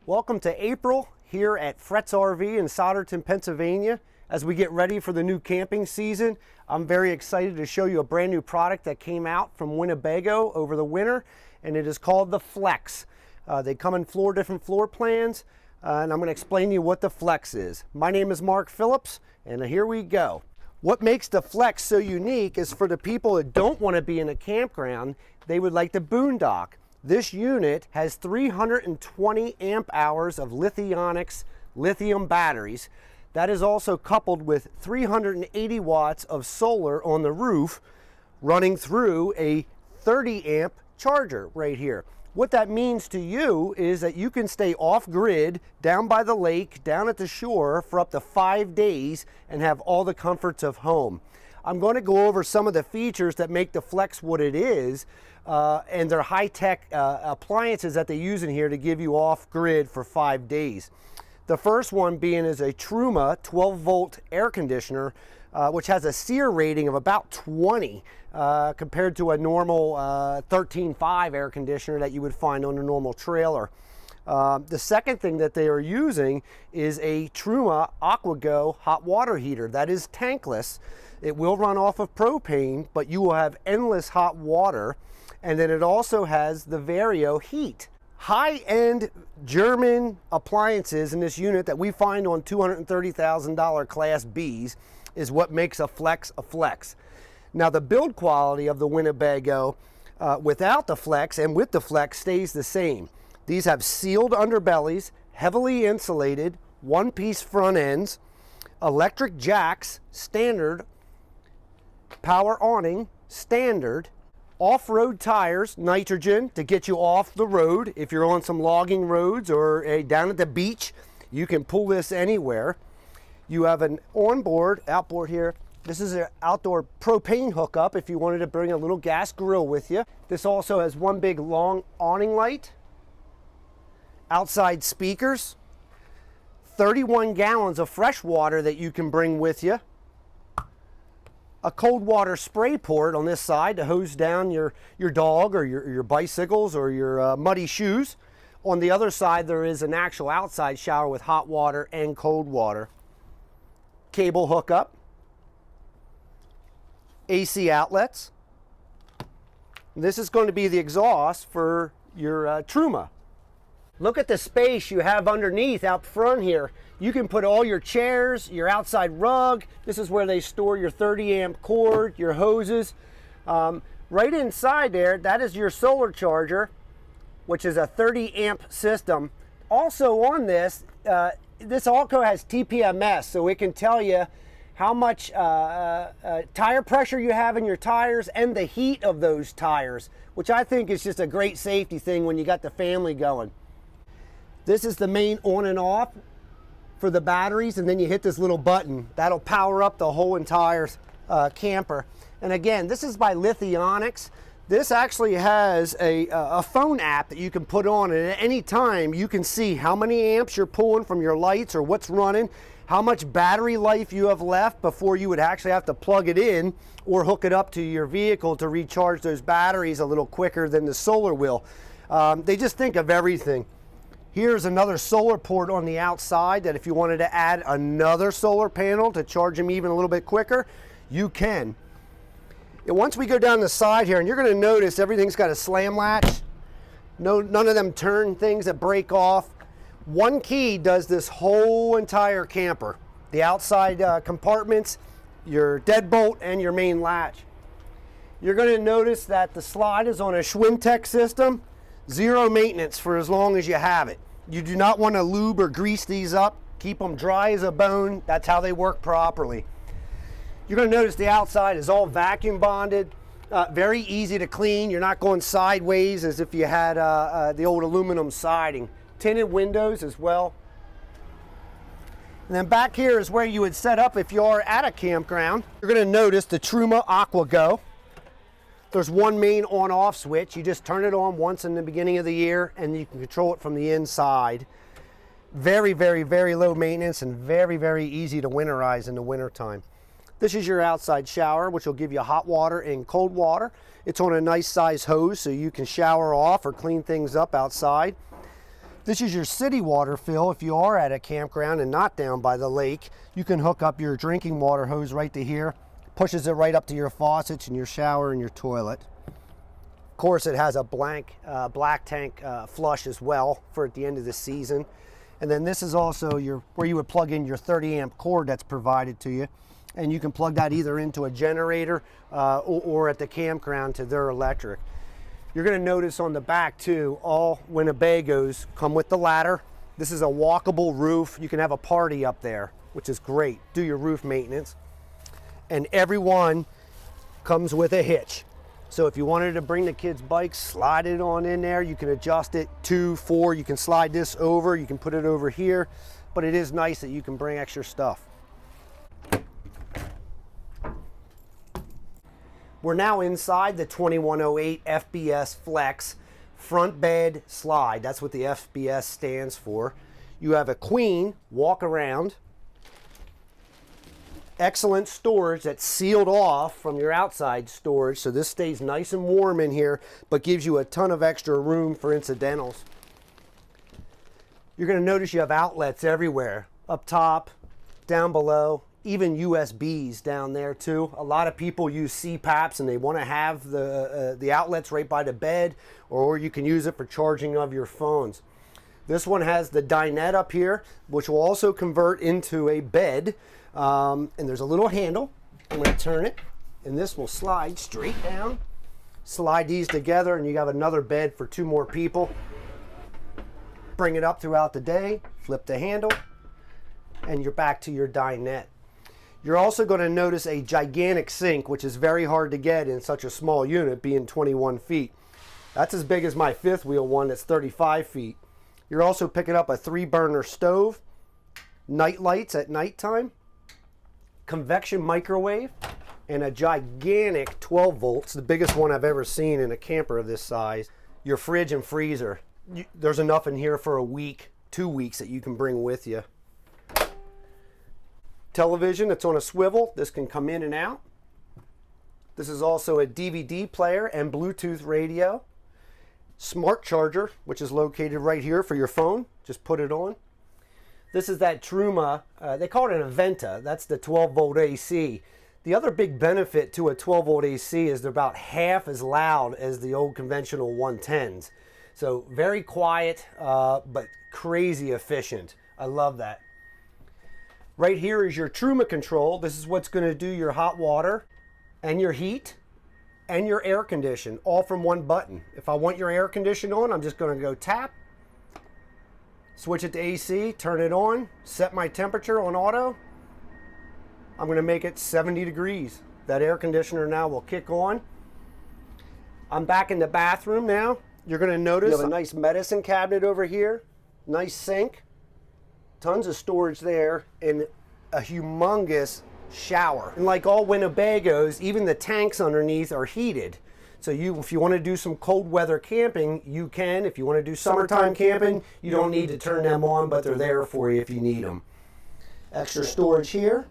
Welcome to April here at Fretz RV in Solderton, Pennsylvania. As we get ready for the new camping season, I'm very excited to show you a brand new product that came out from Winnebago over the winter, and it is called the Flex. They come in different floor plans, and I'm going to explain to you what the Flex is. My name is Mark Phillips, and here we go. What makes the Flex so unique is for the people that don't want to be in a campground, they would like to boondock. This unit has 320 amp hours of lithium batteries. That is also coupled with 380 watts of solar on the roof running through a 30 amp charger right here. What that means to you is that you can stay off grid down by the lake, down at the shore for up to 5 days and have all the comforts of home. I'm going to go over some of the features that make the Flex what it is, and their high-tech appliances that they use in here to give you off grid for 5 days. The first one being is a Truma 12-volt air conditioner, which has a SEER rating of about 20 compared to a normal 13.5 air conditioner that you would find on a normal trailer. The second thing that they are using is a Truma Aquago hot water heater. That is tankless. It will run off of propane, but you will have endless hot water. And then it also has the Vario heat. High-end German appliances in this unit that we find on $230,000 Class Bs is what makes a Flex a Flex. Now the build quality of the Winnebago without the Flex and with the Flex stays the same. These have sealed underbellies, heavily insulated, one-piece front ends, electric jacks, standard, power awning, standard, off-road tires, nitrogen, to get you off the road. If you're on some logging roads or down at the beach, you can pull this anywhere. You have an outboard here. This is an outdoor propane hookup if you wanted to bring a little gas grill with you. This also has one big long awning light, outside speakers, 31 gallons of fresh water that you can bring with you, a cold water spray port on this side to hose down your dog or your bicycles or your muddy shoes. On the other side there is an actual outside shower with hot water and cold water. Cable hookup, AC outlets. This is going to be the exhaust for your Truma. Look at the space you have underneath out front here. You can put all your chairs, your outside rug. This is where they store your 30 amp cord, your hoses. Right inside there, that is your solar charger, which is a 30 amp system. Also on this, this also has TPMS, so it can tell you how much tire pressure you have in your tires and the heat of those tires, which I think is just a great safety thing when you got the family going. This is the main on and off for the batteries, and then you hit this little button. That'll power up the whole entire camper. And again, this is by Lithionics. This actually has a phone app that you can put on, and at any time you can see how many amps you're pulling from your lights or what's running, how much battery life you have left before you would actually have to plug it in or hook it up to your vehicle to recharge those batteries a little quicker than the solar will. They just think of everything. Here's another solar port on the outside that if you wanted to add another solar panel to charge them even a little bit quicker, you can. And once we go down the side here, and you're going to notice everything's got a slam latch. None of them turn things that break off. One key does this whole entire camper. The outside compartments, your deadbolt, and your main latch. You're going to notice that the slide is on a Schwintek system. Zero maintenance for as long as you have it. You do not want to lube or grease these up. Keep them dry as a bone. That's how they work properly. You're going to notice the outside is all vacuum bonded. Very easy to clean. You're not going sideways as if you had the old aluminum siding. Tinted windows as well. And then back here is where you would set up if you are at a campground. You're going to notice the Truma Aquago. There's one main on-off switch. You just turn it on once in the beginning of the year and you can control it from the inside. Very, very, very low maintenance and very, very easy to winterize in the wintertime. This is your outside shower, which will give you hot water and cold water. It's on a nice size hose so you can shower off or clean things up outside. This is your city water fill. If you are at a campground and not down by the lake, you can hook up your drinking water hose right to here. Pushes it right up to your faucets and your shower and your toilet. Of course, it has a black tank flush as well for at the end of the season. And then this is also where you would plug in your 30 amp cord that's provided to you. And you can plug that either into a generator or at the campground to their electric. You're going to notice on the back too, all Winnebagos come with the ladder. This is a walkable roof. You can have a party up there, which is great. Do your roof maintenance. And every one comes with a hitch. So if you wanted to bring the kids' bikes, slide it on in there. You can adjust it 2, 4. You can slide this over. You can put it over here. But it is nice that you can bring extra stuff. We're now inside the 2108 FBS Flex front bed slide. That's what the FBS stands for. You have a queen walk around. Excellent storage that's sealed off from your outside storage, so this stays nice and warm in here, but gives you a ton of extra room for incidentals. You're going to notice you have outlets everywhere, up top, down below, even USBs down there too. A lot of people use CPAPs and they want to have the outlets right by the bed, or you can use it for charging of your phones. This one has the dinette up here, which will also convert into a bed. And there's a little handle. I'm going to turn it, and this will slide straight down. Slide these together, and you have another bed for 2 more people. Bring it up throughout the day, flip the handle, and you're back to your dinette. You're also going to notice a gigantic sink, which is very hard to get in such a small unit, being 21 feet. That's as big as my 5th wheel one that's 35 feet. You're also picking up a 3-burner stove, night lights at nighttime, convection microwave, and a gigantic 12 volts, the biggest one I've ever seen in a camper of this size. Your fridge and freezer. There's enough in here for a week, 2 weeks that you can bring with you. Television that's on a swivel. This can come in and out. This is also a DVD player and Bluetooth radio. Smart charger, which is located right here for your phone. Just put it on. This is that Truma, they call it an Aventa. That's the 12 volt AC. The other big benefit to a 12 volt AC is they're about half as loud as the old conventional 110s. So very quiet, but crazy efficient. I love that. Right here is your Truma Control. This is what's going to do your hot water and your heat and your air condition, all from one button. If I want your air condition on, I'm just going to go tap, switch it to AC, turn it on, set my temperature on auto. I'm going to make it 70 degrees. That air conditioner now will kick on. I'm back in the bathroom now. You're going to notice you have a nice medicine cabinet over here, nice sink. Tons of storage there, and a humongous shower. And like all Winnebagos, even the tanks underneath are heated. So if you want to do some cold weather camping, you can. If you want to do summertime camping, you don't need to turn them on, but they're there for you if you need them. Extra storage here.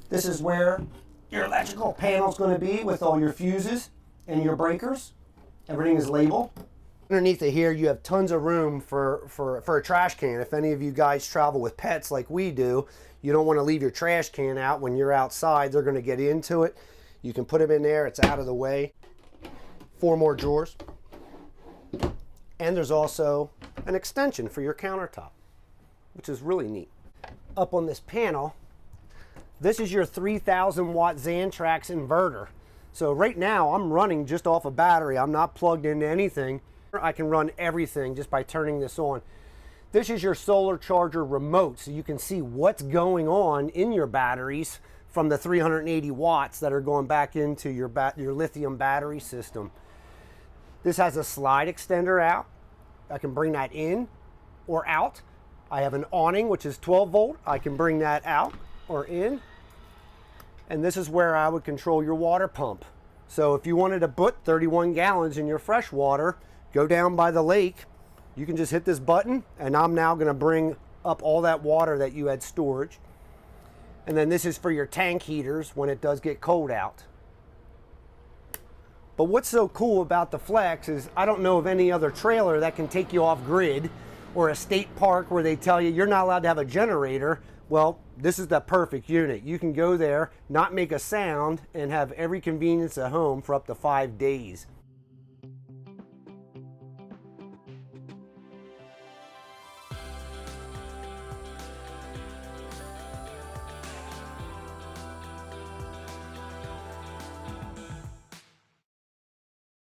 This is where your electrical panel is going to be with all your fuses and your breakers. Everything is labeled. Underneath it here, you have tons of room for a trash can. If any of you guys travel with pets like we do, you don't want to leave your trash can out when you're outside. They're going to get into it. You can put them in there. It's out of the way. 4 more drawers. And there's also an extension for your countertop, which is really neat. Up on this panel, this is your 3,000 watt Xantrax inverter. So right now, I'm running just off a battery. I'm not plugged into anything. I can run everything just by turning this on. This is your solar charger remote, so you can see what's going on in your batteries from the 380 watts that are going back into your lithium battery system. This has a slide extender out. I can bring that in or out. I have an awning, which is 12 volt. I can bring that out or in. And this is where I would control your water pump. So if you wanted to put 31 gallons in your fresh water, go down by the lake, you can just hit this button, and I'm now going to bring up all that water that you had storage. And then this is for your tank heaters when it does get cold out. But what's so cool about the Flex is I don't know of any other trailer that can take you off grid, or a state park where they tell you you're not allowed to have a generator. Well, this is the perfect unit. You can go there, not make a sound, and have every convenience at home for up to 5 days.